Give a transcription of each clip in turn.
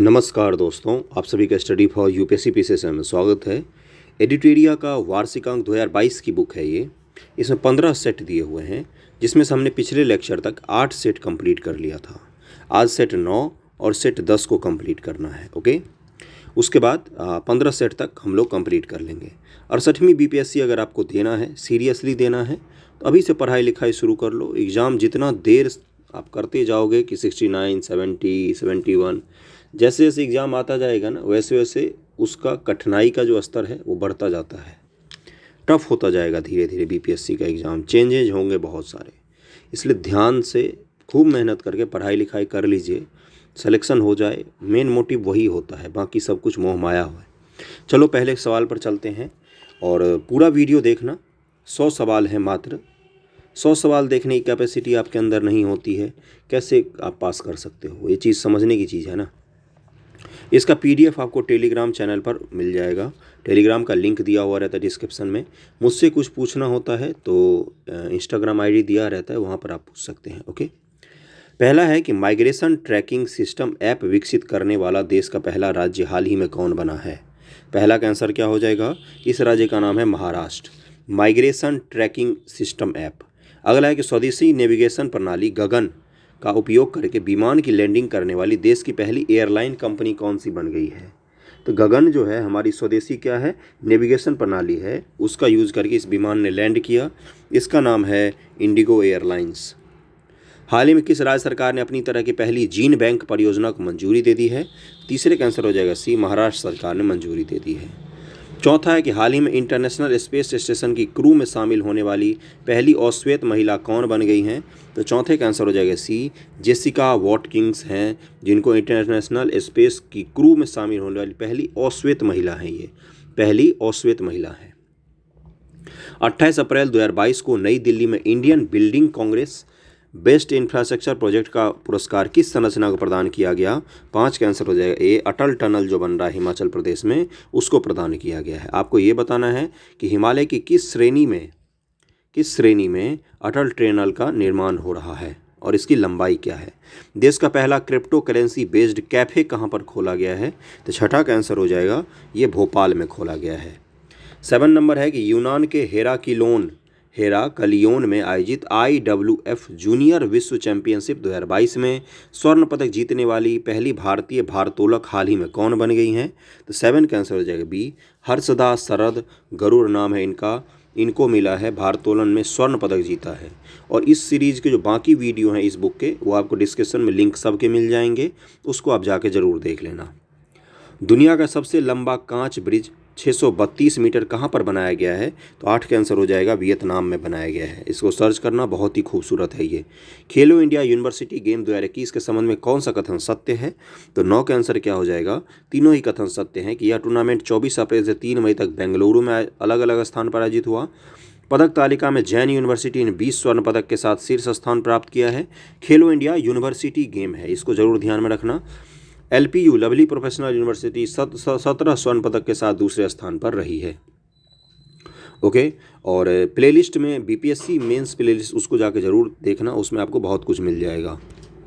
नमस्कार दोस्तों, आप सभी का स्टडी फॉर यूपीएससी पीसीएस में स्वागत है। एडिटोरिया का वार्षिक अंक 2022 की बुक है ये। इसमें 15 सेट दिए हुए हैं, जिसमें से हमने पिछले लेक्चर तक 8 सेट कंप्लीट कर लिया था। आज सेट 9 और सेट 10 को कंप्लीट करना है। ओके, उसके बाद 15 सेट तक हम लोग कंप्लीट कर लेंगे। 68वीं बीपीएससी अगर आपको देना है, सीरियसली देना है, तो अभी से पढ़ाई लिखाई शुरू कर लो। एग्ज़ाम जितना देर आप करते जाओगे कि 69, 70, 71, जैसे जैसे एग्ज़ाम आता जाएगा ना, वैसे वैसे उसका कठिनाई का जो स्तर है वो बढ़ता जाता है, टफ होता जाएगा धीरे धीरे। बीपीएससी का एग्ज़ाम चेंजेज होंगे बहुत सारे, इसलिए ध्यान से खूब मेहनत करके पढ़ाई लिखाई कर लीजिए, सिलेक्शन हो जाए। मेन मोटिव वही होता है, बाकी सब कुछ मोह माया है। चलो पहले सवाल पर चलते हैं और पूरा वीडियो देखना। 100 सवाल हैं मात्र। 100 सवाल देखने की कैपेसिटी आपके अंदर नहीं होती है, कैसे आप पास कर सकते हो? ये चीज़ समझने की चीज़ है ना। इसका पीडीएफ आपको टेलीग्राम चैनल पर मिल जाएगा। टेलीग्राम का लिंक दिया हुआ रहता है डिस्क्रिप्शन में। मुझसे कुछ पूछना होता है तो इंस्टाग्राम आईडी दिया रहता है, वहाँ पर आप पूछ सकते हैं। ओके, पहला है कि माइग्रेशन ट्रैकिंग सिस्टम ऐप विकसित करने वाला देश का पहला राज्य हाल ही में कौन बना है? पहला का आंसर क्या हो जाएगा? इस राज्य का नाम है Maharashtra. Migration tracking system app. अगला है कि स्वदेशी नेविगेशन प्रणाली गगन का उपयोग करके विमान की लैंडिंग करने वाली देश की पहली एयरलाइन कंपनी कौन सी बन गई है? तो गगन जो है हमारी स्वदेशी क्या है, नेविगेशन प्रणाली है, उसका यूज़ करके इस विमान ने लैंड किया। इसका नाम है इंडिगो एयरलाइंस। हाल ही में किस राज्य सरकार ने अपनी तरह की पहली जीन बैंक परियोजना को मंजूरी दे दी है? तीसरे का आंसर हो जाएगा सी, महाराष्ट्र सरकार ने मंजूरी दे दी है। चौथा है कि हाल ही में इंटरनेशनल स्पेस स्टेशन की क्रू में शामिल होने वाली पहली ऑश्वेत महिला कौन बन गई हैं? तो चौथे का आंसर हो जाएगा सी, जेसिका वॉटकिंस हैं, जिनको इंटरनेशनल स्पेस की क्रू में शामिल होने वाली पहली ऑश्वेत महिला है। ये पहली ऑश्वेत महिला है। 28 अप्रैल 2022 को नई दिल्ली में Indian building Congress best infrastructure project का पुरस्कार किस संरचना को प्रदान किया गया? 5 का आंसर हो जाएगा ए, अटल टनल जो बन रहा है हिमाचल प्रदेश में, उसको प्रदान किया गया है। आपको ये बताना है कि हिमालय की किस श्रेणी में अटल टनल का निर्माण हो रहा है और इसकी लंबाई क्या है। देश का पहला क्रिप्टो करेंसी बेस्ड कैफ़े कहाँ पर खोला गया है? तो छठा का आंसर हो जाएगा ये भोपाल में खोला गया है। 7 नंबर है कि यूनान के हेराकलियोन में आयोजित IWF जूनियर विश्व चैंपियनशिप 2022 में स्वर्ण पदक जीतने वाली पहली भारतीय भारोत्तोलक हाल ही में कौन बन गई हैं? तो 7 का आंसर हो जाएगा बी, हर्षदा शरद गरुड़ नाम है इनका। इनको मिला है भारोत्तोलन में स्वर्ण पदक जीता है। और इस सीरीज़ के जो बाकी वीडियो हैं इस बुक के, वो आपको डिस्क्रिप्शन में लिंक सबके मिल जाएंगे, उसको आप जाके ज़रूर देख लेना। दुनिया का सबसे लंबा कांच ब्रिज 632 मीटर कहाँ पर बनाया गया है? तो 8 का आंसर हो जाएगा वियतनाम में बनाया गया है। इसको सर्च करना, बहुत ही खूबसूरत है ये। खेलो इंडिया यूनिवर्सिटी गेम 2021 के संबंध में कौन सा कथन सत्य है? तो 9 का आंसर क्या हो जाएगा? तीनों ही कथन सत्य हैं कि यह टूर्नामेंट 24 अप्रैल से 3 मई तक बेंगलुरु में अलग अलग स्थान पर आयोजित हुआ। पदक तालिका में जैन यूनिवर्सिटी ने 20 स्वर्ण पदक के साथ शीर्ष स्थान प्राप्त किया है। खेलो इंडिया यूनिवर्सिटी गेम है, इसको जरूर ध्यान में रखना। LPU लवली प्रोफेशनल यूनिवर्सिटी 17 स्वर्ण पदक के साथ दूसरे स्थान पर रही है। ओके, और प्लेलिस्ट में बीपीएससी मेंस प्लेलिस्ट, उसको जाके जरूर देखना, उसमें आपको बहुत कुछ मिल जाएगा।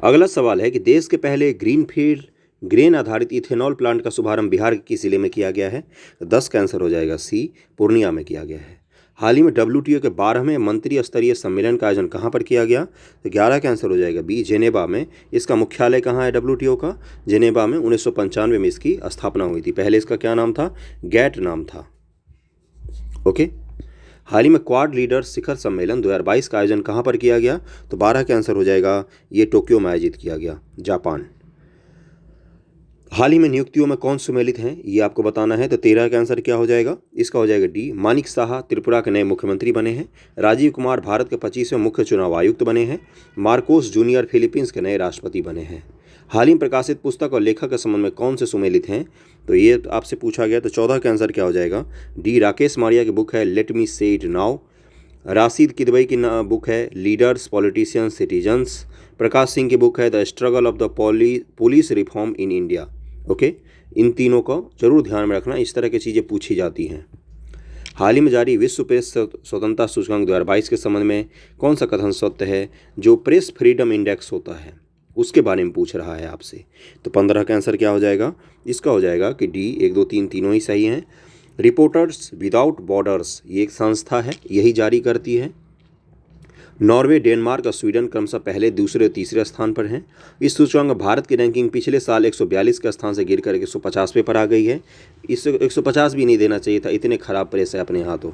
अगला सवाल है कि देश के पहले ग्रीनफील्ड ग्रेन आधारित इथेनॉल प्लांट का शुभारंभ बिहार के किस जिले में किया गया है? 10 का आंसर हो जाएगा सी, पूर्णिया में किया गया है। हाल ही में WTO के 12वें मंत्री स्तरीय सम्मेलन का आयोजन कहाँ पर किया गया? तो 11 का आंसर हो जाएगा बी, जेनेवा में। इसका मुख्यालय कहाँ है WTO का? जेनेवा में। 1995 में इसकी स्थापना हुई थी। पहले इसका क्या नाम था? गैट नाम था। ओके, हाल ही में क्वाड लीडर्स शिखर सम्मेलन 2022 का आयोजन कहाँ पर किया गया? तो 12 का आंसर हो जाएगा ये, टोक्यो में आयोजित किया गया, जापान। हाल ही में नियुक्तियों में कौन सुमेलित हैं, ये आपको बताना है। तो 13 का आंसर क्या हो जाएगा? इसका हो जाएगा डी, मानिक साहा त्रिपुरा के नए मुख्यमंत्री बने हैं। राजीव कुमार भारत के 25वें मुख्य चुनाव आयुक्त बने हैं। मार्कोस जूनियर फिलीपींस के नए राष्ट्रपति बने हैं। हाल ही में प्रकाशित पुस्तक और लेखक के संबंध में कौन से सुमेलित हैं? तो ये आपसे पूछा गया। तो 14 का आंसर क्या हो जाएगा? डी, राकेश मारिया की बुक है लेट मी से इट नाउ। राशिद किदवई की बुक है leaders politicians citizens. Prakash Singh की बुक है the struggle of the police reform in India. Okay, इन तीनों को जरूर ध्यान में रखना, इस तरह की चीज़ें पूछी जाती हैं। हाल ही में जारी विश्व प्रेस स्वतंत्रता सूचकांक 2022 के संबंध में कौन सा कथन सत्य है? जो प्रेस फ्रीडम इंडेक्स होता है उसके बारे में पूछ रहा है आपसे। तो 15 का आंसर क्या हो जाएगा? इसका हो जाएगा कि डी, 1, 2, 3 तीनों ही सही हैं। रिपोर्टर्स विदाउट बॉर्डर्स ये एक संस्था है, यही जारी करती है। नॉर्वे, डेनमार्क और स्वीडन क्रमशः पहले, दूसरे और तीसरे स्थान पर हैं। इस सूचकांक में भारत की रैंकिंग पिछले साल 142 के स्थान से गिर कर 150वें पर आ गई है। इस 150 भी नहीं देना चाहिए था, इतने खराब प्रेस है अपने यहाँ। तो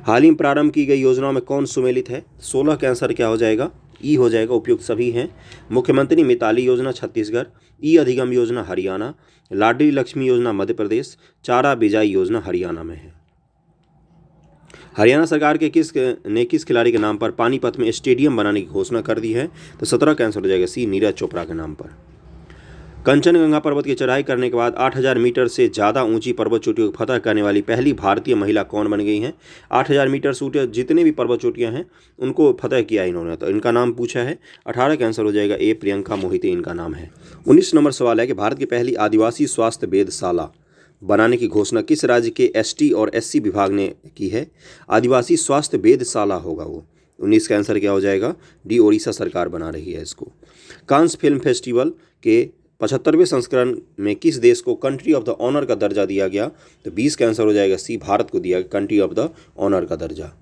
हाल ही में प्रारंभ की गई योजनाओं में कौन सुमेलित है? 16 का आंसर क्या हो जाएगा? ई हो जाएगा, उपयुक्त सभी हैं। मुख्यमंत्री मिताली योजना छत्तीसगढ़, ई अधिगम योजना हरियाणा, लाडली लक्ष्मी योजना मध्य प्रदेश, चारा बिजाई योजना हरियाणा में है। हरियाणा सरकार के किस खिलाड़ी के नाम पर पानीपत में स्टेडियम बनाने की घोषणा कर दी है? तो 17 का आंसर हो जाएगा सी, नीरज चोपड़ा के नाम पर। कंचनजंगा पर्वत की चढ़ाई करने के बाद 8000 मीटर से ज़्यादा ऊंची पर्वत चोटियों को फतह करने वाली पहली भारतीय महिला कौन बन गई हैं? 8000 मीटर से ऊंचे जितने भी पर्वत चोटियां हैं उनको फतह किया इन्होंने। तो इनका नाम पूछा है। 18 का आंसर हो जाएगा ए, प्रियंका मोहिते इनका नाम है। 19 नंबर सवाल है कि भारत की पहली आदिवासी स्वास्थ्य वेधशाला बनाने की घोषणा किस राज्य के एसटी और एससी विभाग ने की है? आदिवासी स्वास्थ्य वेधशाला होगा वो। 19 का आंसर क्या हो जाएगा? डी, ओडिशा सरकार बना रही है इसको। कांस फिल्म फेस्टिवल के 75वें संस्करण में किस देश को कंट्री ऑफ द ऑनर का दर्जा दिया गया? तो 20 का आंसर हो जाएगा सी, भारत को दिया कंट्री ऑफ द ऑनर का दर्जा।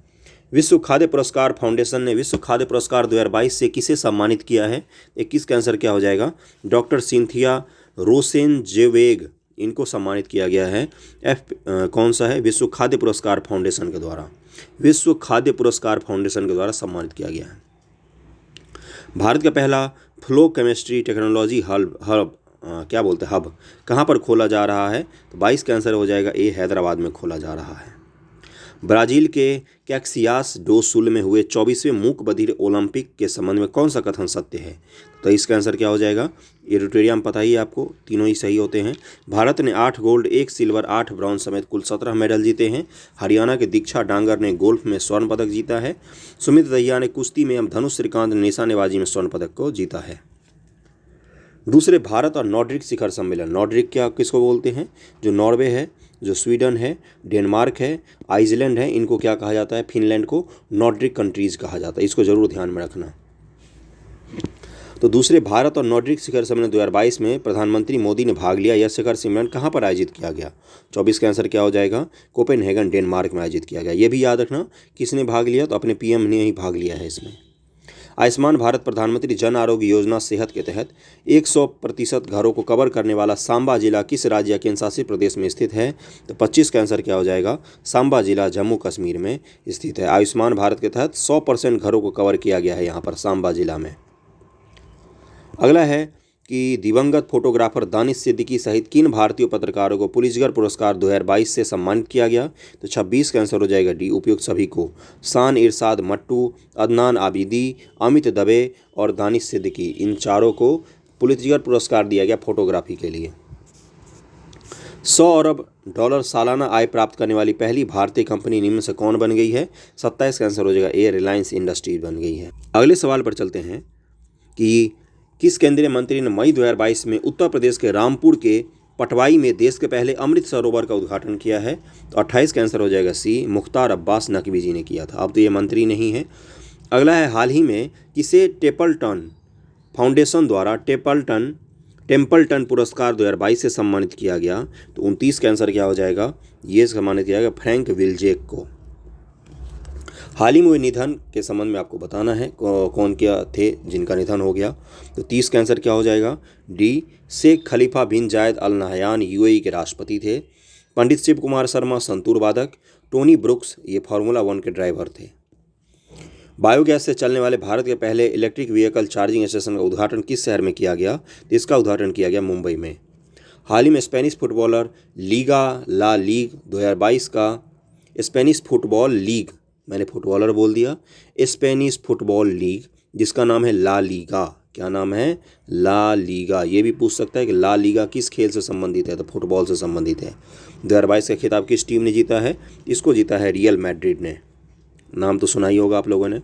विश्व खाद्य पुरस्कार फाउंडेशन ने विश्व खाद्य पुरस्कार 2022 से किसे सम्मानित किया है? 21 का आंसर क्या हो जाएगा? डॉक्टर सिंथिया रोसेनजेवेग इनको सम्मानित किया गया है। कौन सा है? विश्व खाद्य पुरस्कार फाउंडेशन के द्वारा, विश्व खाद्य पुरस्कार फाउंडेशन के द्वारा सम्मानित किया गया है। भारत का पहला फ्लो केमिस्ट्री टेक्नोलॉजी हब कहाँ पर खोला जा रहा है? तो 22 का आंसर हो जाएगा ए, हैदराबाद में खोला जा रहा है। ब्राजील के कैक्सियास डो सुल में हुए 24वें मूक बधिर ओलंपिक के संबंध में कौन सा कथन सत्य है? तो इसका आंसर क्या हो जाएगा? एडिटोरियम पता ही है आपको, तीनों ही सही होते हैं। भारत ने 8 गोल्ड, 1 सिल्वर, 8 ब्रॉन्ज समेत कुल 17 मेडल जीते हैं। हरियाणा के दीक्षा डांगर ने गोल्फ में स्वर्ण पदक जीता है। सुमित दहिया ने कुश्ती में, धनुष श्रीकांत ने निशानेबाजी में स्वर्ण पदक को जीता है। दूसरे भारत और नॉर्डिक शिखर सम्मेलन, नॉर्डिक क्या किसको बोलते हैं? जो नॉर्वे है, जो स्वीडन है, डेनमार्क है, आइसलैंड है, इनको क्या कहा जाता है? फिनलैंड को नॉर्डिक कंट्रीज कहा जाता है। इसको जरूर ध्यान में रखना। तो दूसरे भारत और नॉर्डिक शिखर सम्मेलन 2022 में प्रधानमंत्री मोदी ने भाग लिया। यह शिखर सम्मेलन कहाँ पर आयोजित किया गया? 24 का आंसर क्या हो जाएगा? कोपेनहेगन, डेनमार्क में आयोजित किया गया। ये भी याद रखना किसने भाग लिया? तो अपने पीएम ने ही भाग लिया है इसमें। आयुष्मान भारत प्रधानमंत्री जन आरोग्य योजना सेहत के तहत 100% घरों को कवर करने वाला सांबा जिला किस राज्य या केंद्र शासित प्रदेश में स्थित है? तो 25 का आंसर क्या हो जाएगा? सांबा जिला जम्मू कश्मीर में स्थित है। आयुष्मान भारत के तहत 100% घरों को कवर किया गया है यहाँ पर सांबा जिला में। अगला है कि दिवंगत फोटोग्राफर दानिश सिद्दीकी सहित किन भारतीय पत्रकारों को पुलित्जर पुरस्कार 2022 से सम्मानित किया गया? तो 26 का आंसर हो जाएगा डी, उपयुक्त सभी को। शान इरशाद मट्टू, अदनान आबिदी, अमित दवे और दानिश सिद्दीकी, इन चारों को पुलित्जर पुरस्कार दिया गया फोटोग्राफी के लिए। 100 अरब डॉलर सालाना आय प्राप्त करने वाली पहली भारतीय कंपनी निम्न से कौन बन गई है? 27 का आंसर हो जाएगा ए, रिलायंस इंडस्ट्रीज बन गई है। अगले सवाल पर चलते हैं कि किस केंद्रीय मंत्री ने मई 2022 में उत्तर प्रदेश के रामपुर के पटवाई में देश के पहले अमृत सरोवर का उद्घाटन किया है? तो 28 का आंसर हो जाएगा सी, मुख्तार अब्बास नकवी जी ने किया था। अब तो ये मंत्री नहीं है। अगला है हाल ही में किसे टेम्पल्टन फाउंडेशन द्वारा टेम्पल्टन पुरस्कार 2022 से सम्मानित किया गया? तो 29 का आंसर क्या हो जाएगा? ये सम्मानित किया गया फ्रैंक विल्जेक को। हाल ही में हुए निधन के संबंध में आपको बताना है कौन क्या थे जिनका निधन हो गया। तो 30 का आंसर क्या हो जाएगा? डी, शेख खलीफा बिन जायद अल नहयान यूएई के राष्ट्रपति थे। पंडित शिव कुमार शर्मा संतूर वादक, टोनी ब्रुक्स ये फार्मूला 1 के ड्राइवर थे। बायोगैस से चलने वाले भारत के पहले इलेक्ट्रिक व्हीकल चार्जिंग स्टेशन का उद्घाटन किस शहर में किया गया? तो इसका उद्घाटन किया गया मुंबई में। हाल ही में Spanish footballer Liga La league 2022 का स्पेनिश फुटबॉल लीग, मैंने फुटबॉलर बोल दिया, स्पेनिश फुटबॉल लीग जिसका नाम है ला लीगा। क्या नाम है? La Liga. ये भी पूछ सकता है कि ला लीगा किस खेल से संबंधित है? तो फुटबॉल से संबंधित है। 2022 का खिताब किस टीम ने जीता है? इसको जीता है रियल मैड्रिड ने। नाम तो सुना ही होगा आप लोगों ने।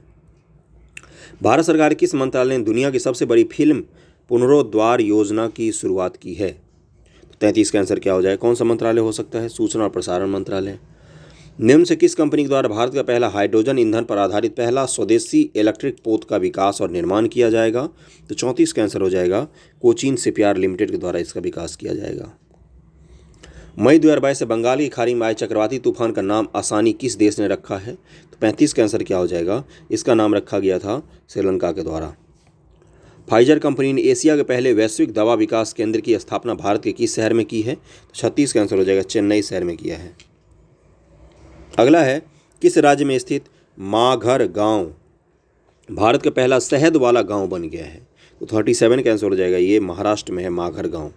भारत सरकार किस मंत्रालय ने दुनिया की सबसे बड़ी फिल्म पुनरुद्धार योजना की शुरुआत की है? तो 33 का आंसर क्या हो जाए? कौन सा मंत्रालय हो सकता है? सूचना और प्रसारण मंत्रालय। निम्न से किस कंपनी के द्वारा भारत का पहला हाइड्रोजन ईंधन पर आधारित पहला स्वदेशी इलेक्ट्रिक पोत का विकास और निर्माण किया जाएगा? तो 34 का आंसर हो जाएगा कोचीन शिपयार्ड लिमिटेड के द्वारा इसका विकास किया जाएगा। मई 2022 से बंगाल की खाड़ी में आए चक्रवाती तूफान का नाम आसानी किस देश ने रखा है? तो 35 का आंसर क्या हो जाएगा? इसका नाम रखा गया था श्रीलंका के द्वारा। फाइजर कंपनी ने एशिया के पहले वैश्विक दवा विकास केंद्र की स्थापना भारत के किस शहर में की है? तो 36 का आंसर हो जाएगा चेन्नई शहर में किया है। अगला है, किस राज्य में स्थित माघर गांव भारत का पहला शहद वाला गांव बन गया है? तो 37 का आंसर हो जाएगा, ये महाराष्ट्र में है माघर गांव।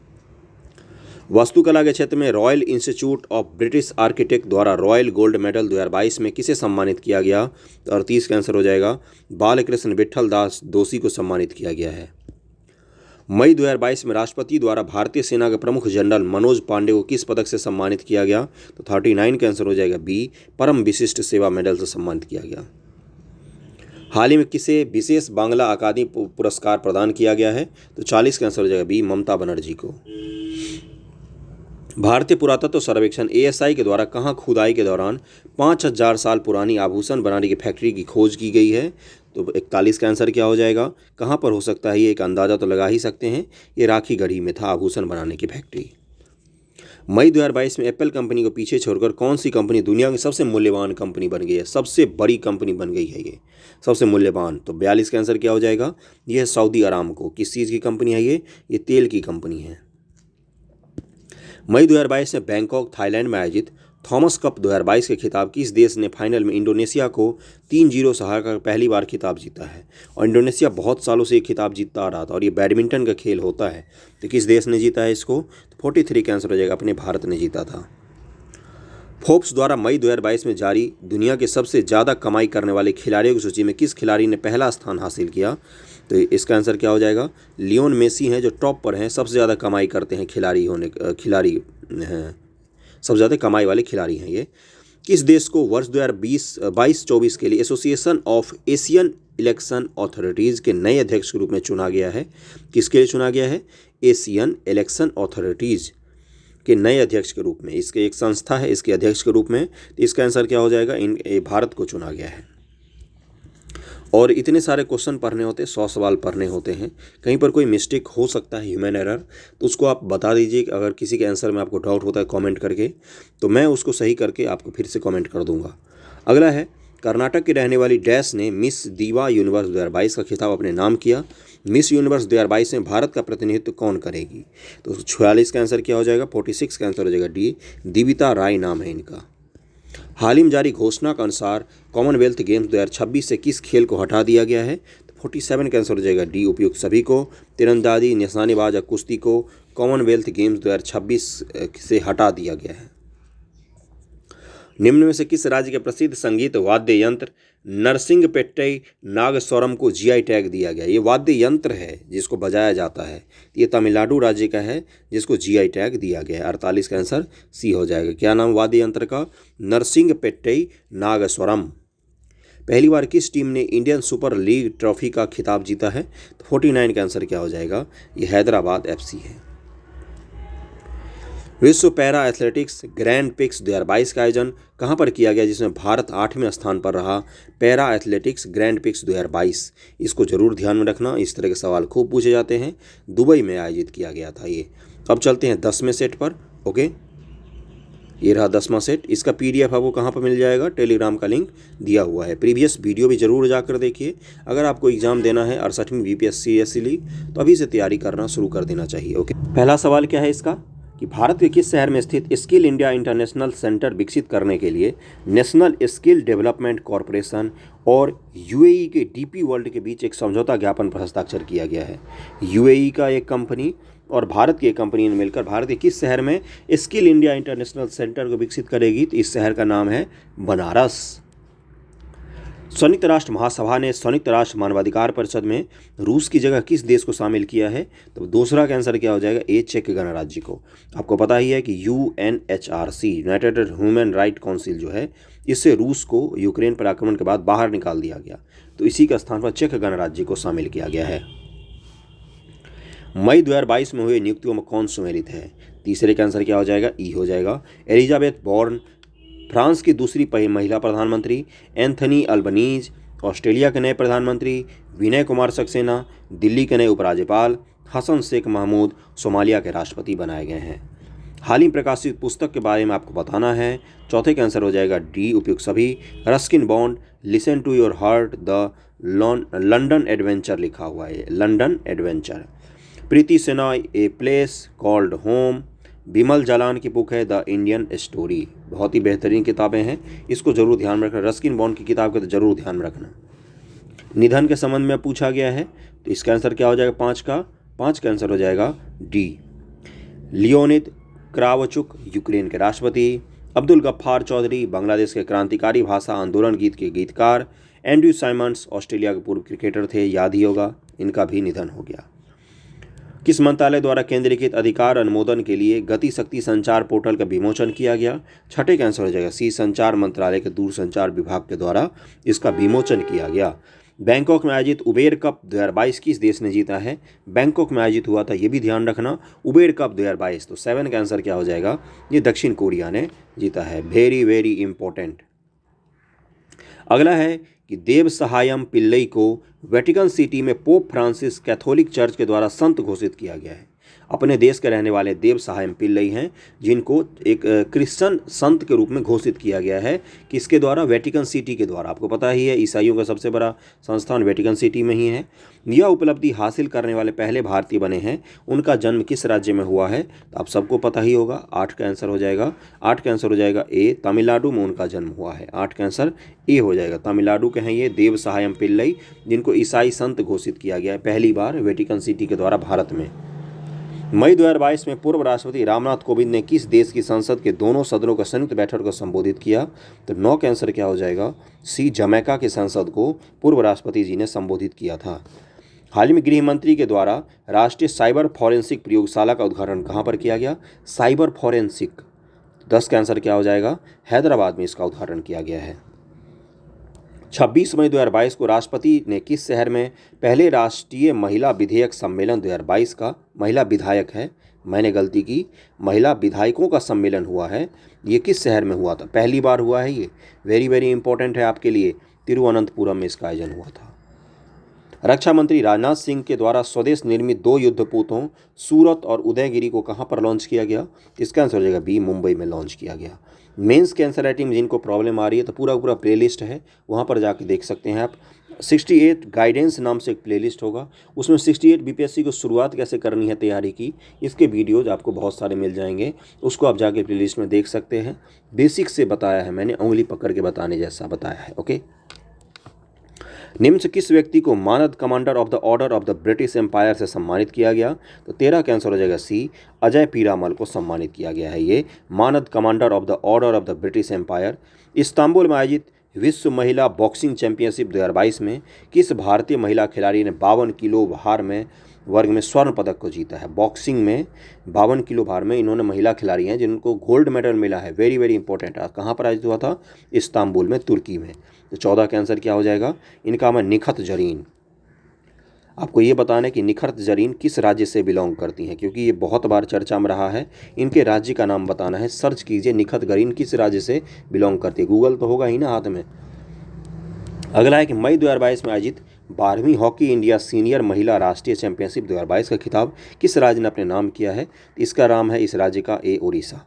वास्तुकला के क्षेत्र में royal institute of British architect द्वारा रॉयल गोल्ड मेडल 2022 में किसे सम्मानित किया गया? तो 38 का आंसर हो जाएगा बालकृष्ण विठल दास दोषी को सम्मानित किया गया है। मई 2022 में राष्ट्रपति द्वारा भारतीय सेना के प्रमुख जनरल मनोज पांडे को किस पदक से सम्मानित किया गया? तो 39 का आंसर हो जाएगा बी, परम विशिष्ट सेवा मेडल से सम्मानित किया गया। हाल ही में किसे विशेष बांग्ला अकादमी पुरस्कार प्रदान किया गया है? तो 40 का आंसर हो जाएगा बी, ममता बनर्जी को। भारतीय पुरातत्व सर्वेक्षण ASI के द्वारा कहाँ खुदाई के दौरान 5000 साल पुरानी आभूषण बनाने की फैक्ट्री की खोज की गई है? तो 41 का आंसर क्या हो जाएगा? कहाँ पर हो सकता है ये एक अंदाज़ा तो लगा ही सकते हैं, ये राखी गढ़ी में था आभूषण बनाने की फैक्ट्री। मई 2022 में एप्पल कंपनी को पीछे छोड़कर कौन सी कंपनी दुनिया की सबसे मूल्यवान कंपनी बन गई है? सबसे बड़ी कंपनी बन गई है ये, सबसे मूल्यवान। तो 42 का आंसर क्या हो जाएगा? ये है सऊदी अरामको। किस चीज़ की कंपनी है ये तेल की कंपनी है। मई 2022 में बैंकॉक थाईलैंड में आयोजित थॉमस कप 2022 के खिताब किस देश ने फाइनल में इंडोनेशिया को 3-0 से हराकर पहली बार खिताब जीता है? और इंडोनेशिया बहुत सालों से ये खिताब जीतता आ रहा था और ये बैडमिंटन का खेल होता है, तो किस देश ने जीता है इसको? तो 43 का आंसर हो जाएगा, अपने भारत ने जीता था। फोर्ब्स द्वारा मई 2022 में जारी दुनिया के सबसे ज़्यादा कमाई करने वाले खिलाड़ियों की सूची में किस खिलाड़ी ने पहला स्थान हासिल किया? तो इसका आंसर क्या हो जाएगा? लियोन मेसी हैं जो टॉप पर हैं, सबसे ज़्यादा कमाई करते हैं खिलाड़ी हैं, सबसे ज़्यादा कमाई वाले खिलाड़ी हैं ये। किस देश को वर्ष 2022-24 के लिए association of Asian election authorities के नए अध्यक्ष के रूप में चुना गया है? किसके लिए चुना गया है? एशियन इलेक्शन अथॉरिटीज़ के नए अध्यक्ष के रूप में, इसके एक संस्था है इसके अध्यक्ष के रूप में। तो इसका आंसर क्या हो जाएगा? भारत को चुना गया है। और इतने सारे क्वेश्चन पढ़ने होते हैं, 100 सवाल पढ़ने होते हैं, कहीं पर कोई मिस्टेक हो सकता है, ह्यूमन एरर, तो उसको आप बता दीजिए। अगर किसी के आंसर में आपको डाउट होता है कमेंट करके, तो मैं उसको सही करके आपको फिर से कमेंट कर दूंगा। अगला है, कर्नाटक की रहने वाली डैश ने मिस दीवा यूनिवर्स 2022 का खिताब अपने नाम किया। मिस यूनिवर्स 2022 में भारत का प्रतिनिधित्व कौन करेगी? तो 46 का आंसर क्या हो जाएगा? 46 का आंसर हो जाएगा डी, दीविता राय नाम है इनका। हाल ही में जारी घोषणा के अनुसार कॉमनवेल्थ गेम्स 2026 से किस खेल को हटा दिया गया है? तो 47 का आंसर हो जाएगा डी, उपयुक्त सभी को। तीरंदाजी, निशानेबाज और कुश्ती को कॉमनवेल्थ गेम्स 2026 से हटा दिया गया है। निम्न में से किस राज्य के प्रसिद्ध संगीत वाद्य यंत्र नरसिंगपेट्टई नागस्वरम को GI टैग दिया गया? ये वाद्य यंत्र है जिसको बजाया जाता है, ये तमिलनाडु राज्य का है जिसको GI टैग दिया गया है। 48 का आंसर सी हो जाएगा। क्या नाम वाद्य यंत्र का? नरसिंगपेट्टई नागस्वरम। पहली बार किस टीम ने इंडियन सुपर लीग ट्रॉफी का खिताब जीता है? तो 49 का आंसर क्या हो जाएगा? ये हैदराबाद FC है। विश्व पैरा एथलेटिक्स ग्रैंड पिक्स 2022 का आयोजन कहाँ पर किया गया, जिसमें भारत 8वें स्थान पर रहा? पैरा एथलेटिक्स ग्रैंड पिक्स 2022, इसको जरूर ध्यान में रखना, इस तरह के सवाल खूब पूछे जाते हैं। दुबई में आयोजित किया गया था ये। अब चलते हैं 10वें सेट पर। ओके, ये रहा 10वां सेट। इसका PDF आपको कहाँ पर मिल जाएगा? टेलीग्राम का लिंक दिया हुआ है। प्रीवियस वीडियो भी जरूर जाकर देखिए। अगर आपको एग्जाम देना है 68वीं BPSC तो अभी से तैयारी करना शुरू कर देना चाहिए। ओके, पहला सवाल क्या है इसका कि भारत के किस शहर में स्थित स्किल इंडिया इंटरनेशनल सेंटर विकसित करने के लिए नेशनल स्किल डेवलपमेंट कॉरपोरेशन और UAE के DP वर्ल्ड के बीच एक समझौता ज्ञापन पर हस्ताक्षर किया गया है? UAE का एक कंपनी और भारत की एक कंपनी ने मिलकर भारत के किस शहर में स्किल इंडिया इंटरनेशनल सेंटर को विकसित करेगी? तो इस शहर का नाम है बनारस। संयुक्त राष्ट्र महासभा ने संयुक्त राष्ट्र मानवाधिकार परिषद में रूस की जगह किस देश को शामिल किया है? तो दूसरा का आंसर क्या हो जाएगा? ए, चेक गणराज्य को। आपको पता ही है कि UNHRC United human right council जो है, इससे रूस को यूक्रेन पर आक्रमण के बाद बाहर निकाल दिया गया, तो इसी का स्थान पर चेक गणराज्य को शामिल किया गया है। मई 2022 में हुए नियुक्तियों में कौन सम्मिलित है? तीसरे का आंसर क्या हो जाएगा? ई हो जाएगा। एलिजाबेथ बॉर्न फ्रांस की दूसरी महिला प्रधानमंत्री एंथनी अल्बनीज, ऑस्ट्रेलिया के नए प्रधानमंत्री विनय कुमार सक्सेना, दिल्ली के नए उपराज्यपाल हसन शेख महमूद सोमालिया के राष्ट्रपति बनाए गए हैं। हाल ही प्रकाशित पुस्तक के बारे में आपको बताना है। चौथे का आंसर हो जाएगा डी, उपयुक्त सभी। Ruskin Bond, listen to your heart, the London adventure लिखा हुआ है, London adventure. Preeti Shenoy, a place called home. Bimal Jalan की बुक है द इंडियन स्टोरी। बहुत ही बेहतरीन किताबें हैं, इसको जरूर ध्यान में रखना। रस्किन बॉन्ड की किताब का तो जरूर ध्यान में रखना। निधन के संबंध में पूछा गया है, तो इसका आंसर क्या हो जाएगा? पाँच का आंसर हो जाएगा डी। लियोनिद क्रावचुक, यूक्रेन के राष्ट्रपति। अब्दुल गफ्फार चौधरी, बांग्लादेश के क्रांतिकारी भाषा आंदोलन गीत के गीतकार। एंड्रयू साइमंड्स, ऑस्ट्रेलिया के पूर्व क्रिकेटर थे, याद ही होगा, इनका भी निधन हो गया। किस मंत्रालय द्वारा केंद्रीकृत अधिकार अनुमोदन के लिए गति शक्ति संचार पोर्टल का विमोचन किया गया? छठे का आंसर हो जाएगा सी, संचार मंत्रालय के दूरसंचार विभाग के द्वारा इसका विमोचन किया गया। बैंकॉक में आयोजित उबेर कप 2022 किस देश ने जीता है? बैंकॉक में आयोजित हुआ था, ये भी ध्यान रखना, उबेर कप 2022। तो 7 का आंसर क्या हो जाएगा? ये दक्षिण कोरिया ने जीता है। Very very important. अगला है कि देव सहायम पिल्लई को वेटिकन सिटी में पोप फ्रांसिस कैथोलिक चर्च के द्वारा संत घोषित किया गया है। अपने देश के रहने वाले देव सहायम पिल्लई हैं, जिनको एक क्रिश्चियन संत के रूप में घोषित किया गया है। किसके द्वारा? वेटिकन सिटी के द्वारा। आपको पता ही है, ईसाइयों का सबसे बड़ा संस्थान वेटिकन सिटी में ही है। यह उपलब्धि हासिल करने वाले पहले भारतीय बने हैं। उनका जन्म किस राज्य में हुआ है? तो आप सबको पता ही होगा। 8 का आंसर हो जाएगा ए, तमिलनाडु में उनका जन्म हुआ है। 8 का आंसर ए हो जाएगा। तमिलनाडु के हैं ये देव सहायम पिल्लई, जिनको ईसाई संत घोषित किया गया है पहली बार वेटिकन सिटी के द्वारा भारत में। मई 2022 में पूर्व राष्ट्रपति रामनाथ कोविंद ने किस देश की संसद के दोनों सदनों का संयुक्त बैठक को संबोधित किया? तो 9 का आंसर क्या हो जाएगा? सी, जमैका की संसद को पूर्व राष्ट्रपति जी ने संबोधित किया था। हाल ही में गृह मंत्री के द्वारा राष्ट्रीय साइबर फॉरेंसिक प्रयोगशाला का उद्घाटन कहाँ पर किया गया? Cyber forensic. 10 का आंसर क्या हो जाएगा? हैदराबाद में इसका उद्घाटन किया गया है। 26 मई 2022 को राष्ट्रपति ने किस शहर में पहले राष्ट्रीय महिला विधेयक सम्मेलन 2022 का, महिला विधायक है, मैंने गलती की, महिला विधायकों का सम्मेलन हुआ है, ये किस शहर में हुआ था? पहली बार हुआ है ये, वेरी वेरी इंपॉर्टेंट है आपके लिए। तिरुवनंतपुरम में इसका आयोजन हुआ था। रक्षा मंत्री राजनाथ सिंह के द्वारा स्वदेश निर्मित 2 युद्धपोतों सूरत और उदयगिरी को कहाँ पर लॉन्च किया गया? इसका आंसर हो जाएगा बी, मुंबई में लॉन्च किया गया। मेंस के एनसीईआरटी में जिनको प्रॉब्लम आ रही है, तो पूरा प्लेलिस्ट है, वहाँ पर जाके देख सकते हैं आप। 68 गाइडेंस नाम से एक प्लेलिस्ट होगा, उसमें 68 बीपीएससी को शुरुआत कैसे करनी है तैयारी की, इसके वीडियोज आपको बहुत सारे मिल जाएंगे, उसको आप जाके प्लेलिस्ट में देख सकते हैं। बेसिक से बताया है मैंने, उंगली पकड़ के बताने जैसा बताया है। ओके, निम्न से किस व्यक्ति को मानद Commander of the Order of the British Empire से सम्मानित किया गया? तो 13 का आंसर हो जाएगा सी, अजय पीरामल को सम्मानित किया गया है ये मानद Commander of the Order of the British Empire. Istanbul में आयोजित विश्व महिला बॉक्सिंग चैंपियनशिप 2022 में किस भारतीय महिला खिलाड़ी ने 52 किलो भार में वर्ग में स्वर्ण पदक को जीता है? बॉक्सिंग में 52 किलो भार में इन्होंने महिला खिलाड़ी हैं जिनको गोल्ड मेडल मिला है। वेरी वेरी इंपॉर्टेंट है। कहाँ पर आयोजित हुआ था? इस्तांबुल में, तुर्की में। तो 14 का आंसर क्या हो जाएगा? इनका नाम है निखत जरीन। आपको ये बताना है कि निखत जरीन किस राज्य से बिलोंग करती हैं, क्योंकि ये बहुत बार चर्चा में रहा है। इनके राज्य का नाम बताना है, सर्च कीजिए निखत जरीन किस राज्य से बिलोंग करती है। गूगल तो होगा ही ना हाथ में। अगला है कि मई 2022 में आयोजित 12वीं हॉकी इंडिया सीनियर महिला राष्ट्रीय चैंपियनशिप 2022 का खिताब किस राज्य ने अपने नाम किया है? इसका नाम है इस राज्य का ए, उड़ीसा।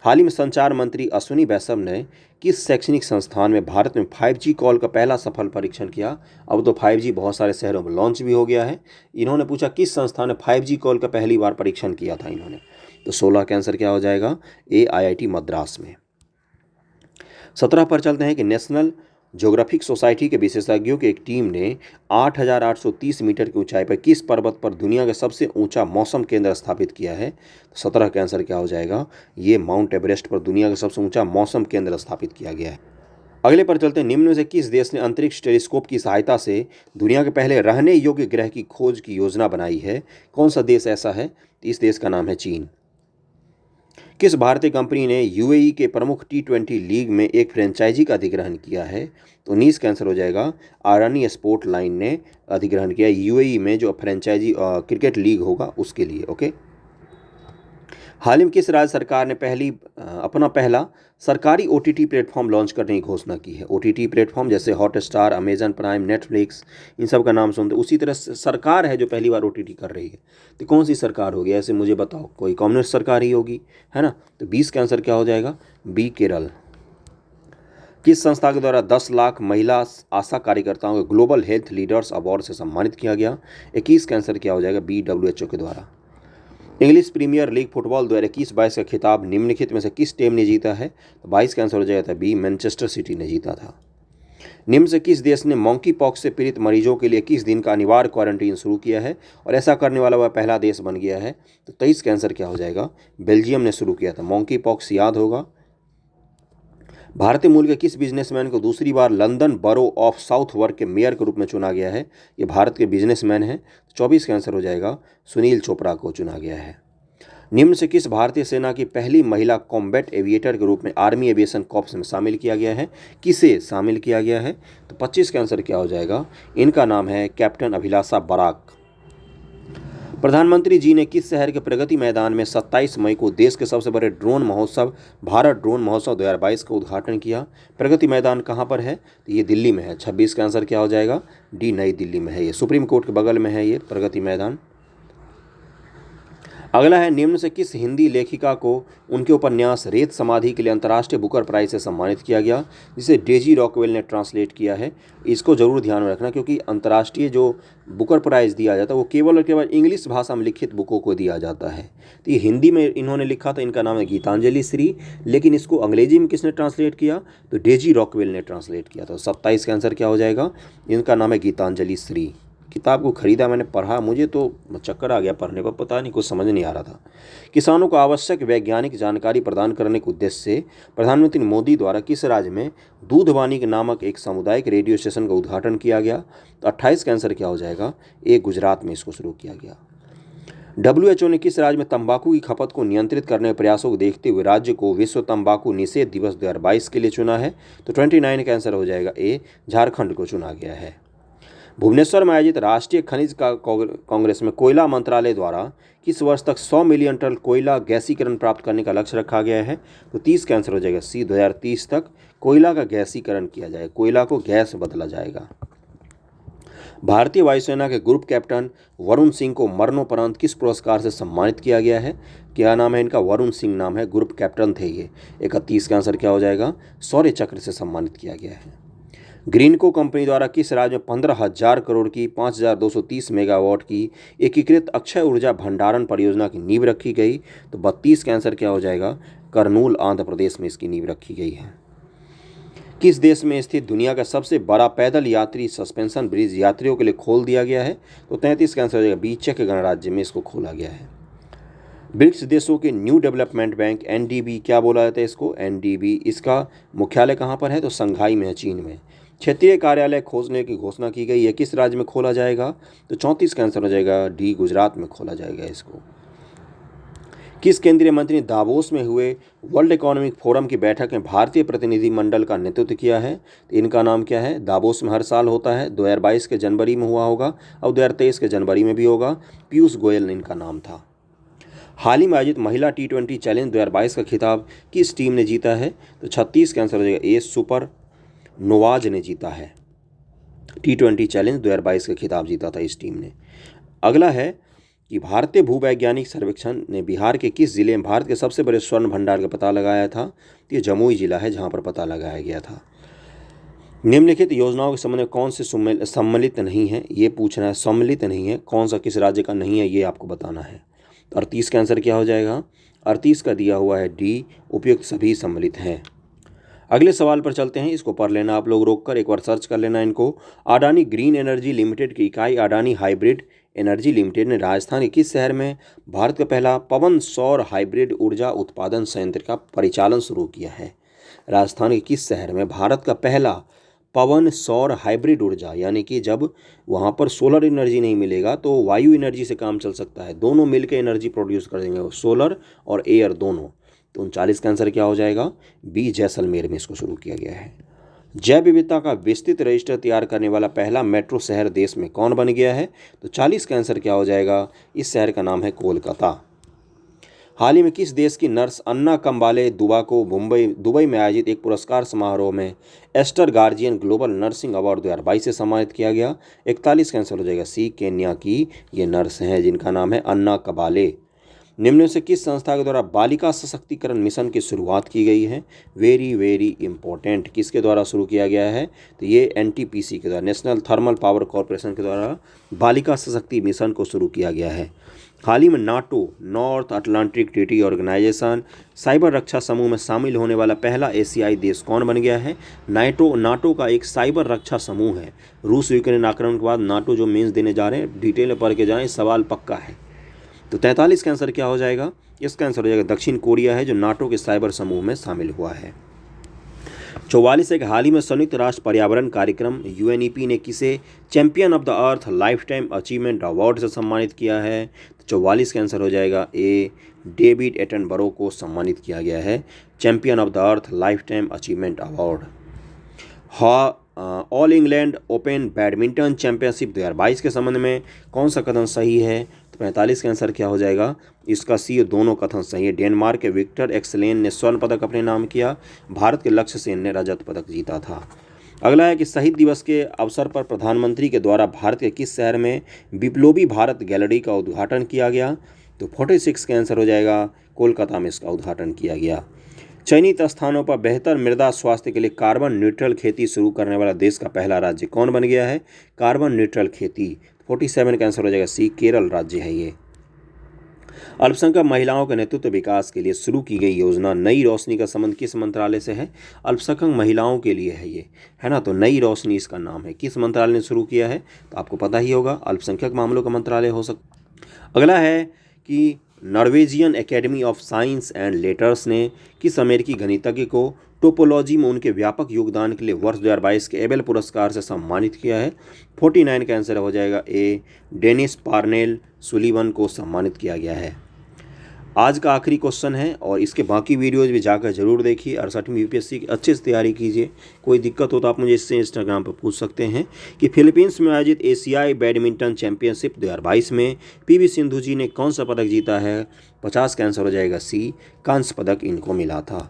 हाल ही में संचार मंत्री अश्विनी वैष्णव ने किस शैक्षणिक संस्थान में भारत में 5G कॉल का पहला सफल परीक्षण किया? अब तो 5G बहुत सारे शहरों में लॉन्च भी हो गया है। इन्होंने पूछा किस संस्थान ने 5G कॉल का पहली बार परीक्षण किया था इन्होंने? तो 16 का आंसर क्या हो जाएगा? ए, IIT मद्रास में। 17 पर चलते हैं कि नेशनल ज्योग्राफिक सोसाइटी के विशेषज्ञों की एक टीम ने 8,830 मीटर की ऊंचाई पर किस पर्वत पर दुनिया का सबसे ऊंचा मौसम केंद्र स्थापित किया है? 17 का आंसर क्या हो जाएगा? ये माउंट एवरेस्ट पर दुनिया का सबसे ऊंचा मौसम केंद्र स्थापित किया गया है। अगले पर चलते हैं, निम्न में से किस देश ने अंतरिक्ष टेलीस्कोप की सहायता से दुनिया के पहले रहने योग्य ग्रह की खोज की योजना बनाई है? कौन सा देश ऐसा है? इस देश का नाम है चीन। किस भारतीय कंपनी ने यूएई के प्रमुख T20 लीग में एक फ्रेंचाइजी का अधिग्रहण किया है? तो 19 का आंसर हो जाएगा आरनी स्पोर्ट लाइन ने अधिग्रहण किया यूएई में जो फ्रेंचाइजी क्रिकेट लीग होगा उसके लिए। ओके, हाल ही में किस राज्य सरकार ने अपना पहला सरकारी OTT प्लेटफॉर्म लॉन्च करने की घोषणा की है? OTT प्लेटफॉर्म जैसे हॉटस्टार, अमेजन प्राइम, नेटफ्लिक्स, इन सब का नाम सुनते उसी तरह सरकार है जो पहली बार OTT कर रही है। तो कौन सी सरकार होगी ऐसे मुझे बताओ? कोई कम्युनिस्ट सरकार ही होगी, है ना? तो 20 का आंसर क्या हो जाएगा? बी, केरल। किस संस्था के द्वारा 10 लाख महिला आशा कार्यकर्ताओं को ग्लोबल हेल्थ लीडर्स अवार्ड से सम्मानित किया गया? 21 का आंसर क्या हो जाएगा? बी, WHO के द्वारा। इंग्लिश प्रीमियर लीग फुटबॉल 2021-22 का खिताब निम्नलिखित में से किस टीम ने जीता है? तो 22 का आंसर हो जाएगा बी, मैनचेस्टर सिटी ने जीता था। निम्न से किस देश ने मॉन्की पॉक्स से पीड़ित मरीजों के लिए 21 दिन का अनिवार्य क्वारंटीन शुरू किया है और ऐसा करने वाला वह पहला देश बन गया है? तो 23 का आंसर क्या हो जाएगा? बेल्जियम ने शुरू किया था। मॉन्की पॉक्स याद होगा। भारतीय मूल के किस बिजनेसमैन को दूसरी बार लंदन बरो ऑफ साउथवर्क के मेयर के रूप में चुना गया है? ये भारत के बिजनेसमैन हैं। 24 का आंसर हो जाएगा सुनील चोपड़ा को चुना गया है। निम्न से किस भारतीय सेना की पहली महिला कॉम्बैट एविएटर के रूप में आर्मी एविएशन कॉर्प्स में शामिल किया गया है? किसे शामिल किया गया है? तो 25 का आंसर क्या हो जाएगा? इनका नाम है कैप्टन अभिलाषा बराक। प्रधानमंत्री जी ने किस शहर के प्रगति मैदान में 27 मई को देश के सबसे बड़े ड्रोन महोत्सव भारत ड्रोन महोत्सव 2022 का उद्घाटन किया? प्रगति मैदान कहाँ पर है? तो ये दिल्ली में है। 26 का आंसर क्या हो जाएगा? डी, नई दिल्ली में है। ये सुप्रीम कोर्ट के बगल में है ये प्रगति मैदान। अगला है, निम्न से किस हिंदी लेखिका को उनके उपन्यास रेत समाधि के लिए अंतर्राष्ट्रीय बुकर प्राइज से सम्मानित किया गया, जिसे डेजी रॉकवेल ने ट्रांसलेट किया है? इसको जरूर ध्यान में रखना क्योंकि अंतर्राष्ट्रीय जो बुकर प्राइज़ दिया जाता है वो केवल और केवल इंग्लिश भाषा में लिखित बुकों को दिया जाता है। तो ये हिंदी में इन्होंने लिखा था, इनका नाम है गीतांजलि श्री, लेकिन इसको अंग्रेजी में किसने ट्रांसलेट किया? तो डेजी रॉकवेल ने ट्रांसलेट किया था। 27 का आंसर क्या हो जाएगा? इनका नाम है गीतांजलि श्री। किताब को खरीदा, मैंने पढ़ा, मुझे तो चक्कर आ गया पढ़ने पर, पता नहीं कुछ समझ नहीं आ रहा था। किसानों को आवश्यक वैज्ञानिक जानकारी प्रदान करने के उद्देश्य से प्रधानमंत्री मोदी द्वारा किस राज्य में दूधवानी नामक एक सामुदायिक रेडियो स्टेशन का उद्घाटन किया गया? तो 28 का आंसर क्या हो जाएगा? ए, गुजरात में इसको शुरू किया गया। WHO ने किस राज्य में तंबाकू की खपत को नियंत्रित करने के प्रयासों को देखते हुए राज्य को विश्व तंबाकू निषेध दिवस 2022 के लिए चुना है? तो 29 का आंसर हो जाएगा ए, झारखंड को चुना गया है। भुवनेश्वर में आयोजित राष्ट्रीय खनिज कांग्रेस में कोयला मंत्रालय द्वारा किस वर्ष तक 100 मिलियन टन कोयला गैसीकरण प्राप्त करने का लक्ष्य रखा गया है? तो 30 का आंसर हो जाएगा सी, 2030 तक कोयला का गैसीकरण किया जाएगा, कोयला को गैस बदला जाएगा। भारतीय वायुसेना के ग्रुप कैप्टन वरुण सिंह को मरणोपरांत किस पुरस्कार से सम्मानित किया गया है? क्या नाम है इनका? वरुण सिंह नाम है, ग्रुप कैप्टन थे ये। 31 का आंसर क्या हो जाएगा? शौर्य चक्र से सम्मानित किया गया है। ग्रीनको कंपनी द्वारा किस राज्य में 15,000 करोड़ की 5,230 मेगावाट की एकीकृत अक्षय ऊर्जा भंडारण परियोजना की नींव रखी गई? तो 32 का आंसर क्या हो जाएगा? करनूल, आंध्र प्रदेश में इसकी नींव रखी गई है। किस देश में स्थित दुनिया का सबसे बड़ा पैदल यात्री सस्पेंशन ब्रिज यात्रियों के लिए खोल दिया गया है? तो 33 का आंसर हो जाएगा बी, चेक गणराज्य में इसको खोला गया है। ब्रिक्स देशों के न्यू डेवलपमेंट बैंक NDB क्या बोला जाता है इसको? NDB। इसका मुख्यालय कहाँ पर है? तो संघाई में है, चीन में। क्षेत्रीय कार्यालय खोजने की घोषणा की गई है, किस राज्य में खोला जाएगा? तो 34 का आंसर हो जाएगा डी, गुजरात में खोला जाएगा इसको। किस केंद्रीय मंत्री ने दावोस में हुए वर्ल्ड इकोनॉमिक फोरम की बैठक में भारतीय प्रतिनिधिमंडल का नेतृत्व किया है? तो इनका नाम क्या है? दावोस में हर साल होता है, 2022 के जनवरी में हुआ होगा और 2023 के जनवरी में भी होगा। पीयूष गोयल ने इनका नाम था। हाल ही में आयोजित महिला T20 चैलेंज 2022 का खिताब किस टीम ने जीता है? तो 36 का आंसर हो जाएगा ए, सुपर नोवाज ने जीता है। T20 चैलेंज 2022 का खिताब जीता था इस टीम ने। अगला है कि भारतीय भूवैज्ञानिक सर्वेक्षण ने बिहार के किस जिले में भारत के सबसे बड़े स्वर्ण भंडार का पता लगाया था? ये जमुई जिला है जहाँ पर पता लगाया गया था। निम्नलिखित योजनाओं के संबंध में कौन से सम्मिलित नहीं है? ये पूछना है, सम्मिलित नहीं है कौन सा, किस राज्य का नहीं है, ये आपको बताना है। 38 का आंसर क्या हो जाएगा? 38 का दिया हुआ है डी, उपयुक्त सभी सम्मिलित हैं। अगले सवाल पर चलते हैं, इसको पढ़ लेना आप लोग, रोक कर एक बार सर्च कर लेना इनको। अडानी ग्रीन एनर्जी लिमिटेड की इकाई अडानी हाइब्रिड एनर्जी लिमिटेड ने राजस्थान के किस शहर में भारत का पहला पवन सौर हाइब्रिड ऊर्जा उत्पादन संयंत्र का परिचालन शुरू किया है? राजस्थान के किस शहर में भारत का पहला पवन सौर हाइब्रिड ऊर्जा, यानी कि जब वहाँ पर सोलर एनर्जी नहीं मिलेगा तो वायु एनर्जी से काम चल सकता है, दोनों मिलकर एनर्जी प्रोड्यूस कर देंगे, सोलर और एयर दोनों। तो 39 का आंसर क्या हो जाएगा? बी, जैसलमेर में इसको शुरू किया गया है। जैव विविधता का विस्तृत रजिस्टर तैयार करने वाला पहला मेट्रो शहर देश में कौन बन गया है? तो 40 का आंसर क्या हो जाएगा? इस शहर का नाम है कोलकाता। हाल ही में किस देश की नर्स अन्ना कंबाले दुबा को दुबई में आयोजित एक पुरस्कार समारोह में Aster Guardian Global Nursing Award 2022 से सम्मानित किया गया? 41 कैंसिल हो जाएगा सी। केन्या की ये नर्स हैं जिनका नाम है अन्ना कबाले। निम्न में से किस संस्था के द्वारा बालिका सशक्तिकरण मिशन की शुरुआत की गई है? वेरी वेरी इंपॉर्टेंट, किसके द्वारा शुरू किया गया है? तो ये एनटीपीसी के द्वारा, नेशनल थर्मल पावर कॉरपोरेशन के द्वारा बालिका सशक्ति मिशन को शुरू किया गया है। हाल ही में NATO, North Atlantic Treaty Organization cyber रक्षा समूह में शामिल होने वाला पहला एशियाई देश कौन बन गया है? नाटो का एक साइबर रक्षा समूह है। रूस यूक्रेन आक्रमण के बाद नाटो जो मेंस देने जा रहे हैं, डिटेल में पढ़ के जाएं, सवाल पक्का है। तो 43 का आंसर क्या हो जाएगा? इसका आंसर हो जाएगा दक्षिण कोरिया है जो नाटो के साइबर समूह में शामिल हुआ है। 44 है कि हाल ही में संयुक्त राष्ट्र पर्यावरण कार्यक्रम यूएनईपी ने किसे champion of the earth life time achievement award से सम्मानित किया है? तो 44 का आंसर हो जाएगा ए। डेविड एटनबरो को सम्मानित किया गया है champion of the earth life time achievement award. All England open badminton championship 2022 के संबंध में कौन सा कथन सही है? तो 45 का आंसर क्या हो जाएगा? इसका सी। दोनों कथन सही है। डेनमार्क के विक्टर एक्सलेन ने स्वर्ण पदक अपने नाम किया, भारत के लक्ष्य सेन ने रजत पदक जीता था। अगला है कि शहीद दिवस के अवसर पर प्रधानमंत्री के द्वारा भारत के किस शहर में बिप्लोबी भारत गैलरी का उद्घाटन किया गया? तो 46 का आंसर हो जाएगा कोलकाता में इसका उद्घाटन किया गया। चयनित स्थानों पर बेहतर मृदा स्वास्थ्य के लिए कार्बन न्यूट्रल खेती शुरू करने वाला देश का पहला राज्य कौन बन गया है? कार्बन न्यूट्रल खेती। 47 का आंसर हो जाएगा सी। केरल राज्य है ये। अल्पसंख्यक महिलाओं के नेतृत्व विकास के लिए शुरू की गई योजना नई रोशनी का संबंध किस मंत्रालय से है? अल्पसंख्यक महिलाओं के लिए है ये, है ना। तो नई रोशनी इसका नाम है। किस मंत्रालय ने शुरू किया है? तो आपको पता ही होगा, अल्पसंख्यक मामलों का मंत्रालय हो सकता। अगला है कि Norwegian academy of science and letters ने किस अमेरिकी गणितज्ञ को टोपोलॉजी में उनके व्यापक योगदान के लिए वर्ष 2022 के एबेल पुरस्कार से सम्मानित किया है? 49 का आंसर हो जाएगा ए। डेनिस पार्नेल सुलिवन को सम्मानित किया गया है। आज का आखिरी क्वेश्चन है और इसके बाकी वीडियोज़ भी जाकर जरूर देखिए। 68वीं यूपीएससी की अच्छे से तैयारी कीजिए। कोई दिक्कत हो तो आप मुझे इससे इंस्टाग्राम पर पूछ सकते हैं। कि फिलीपींस में आयोजित एशियाई बैडमिंटन चैंपियनशिप 2022 में पीवी सिंधु जी ने कौन सा पदक जीता है? 50 का आंसर हो जाएगा सी। कांस्य पदक इनको मिला था।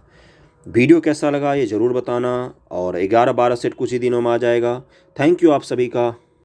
वीडियो कैसा लगा ये ज़रूर बताना और 11-12 सेट कुछ ही दिनों में आ जाएगा। थैंक यू आप सभी का।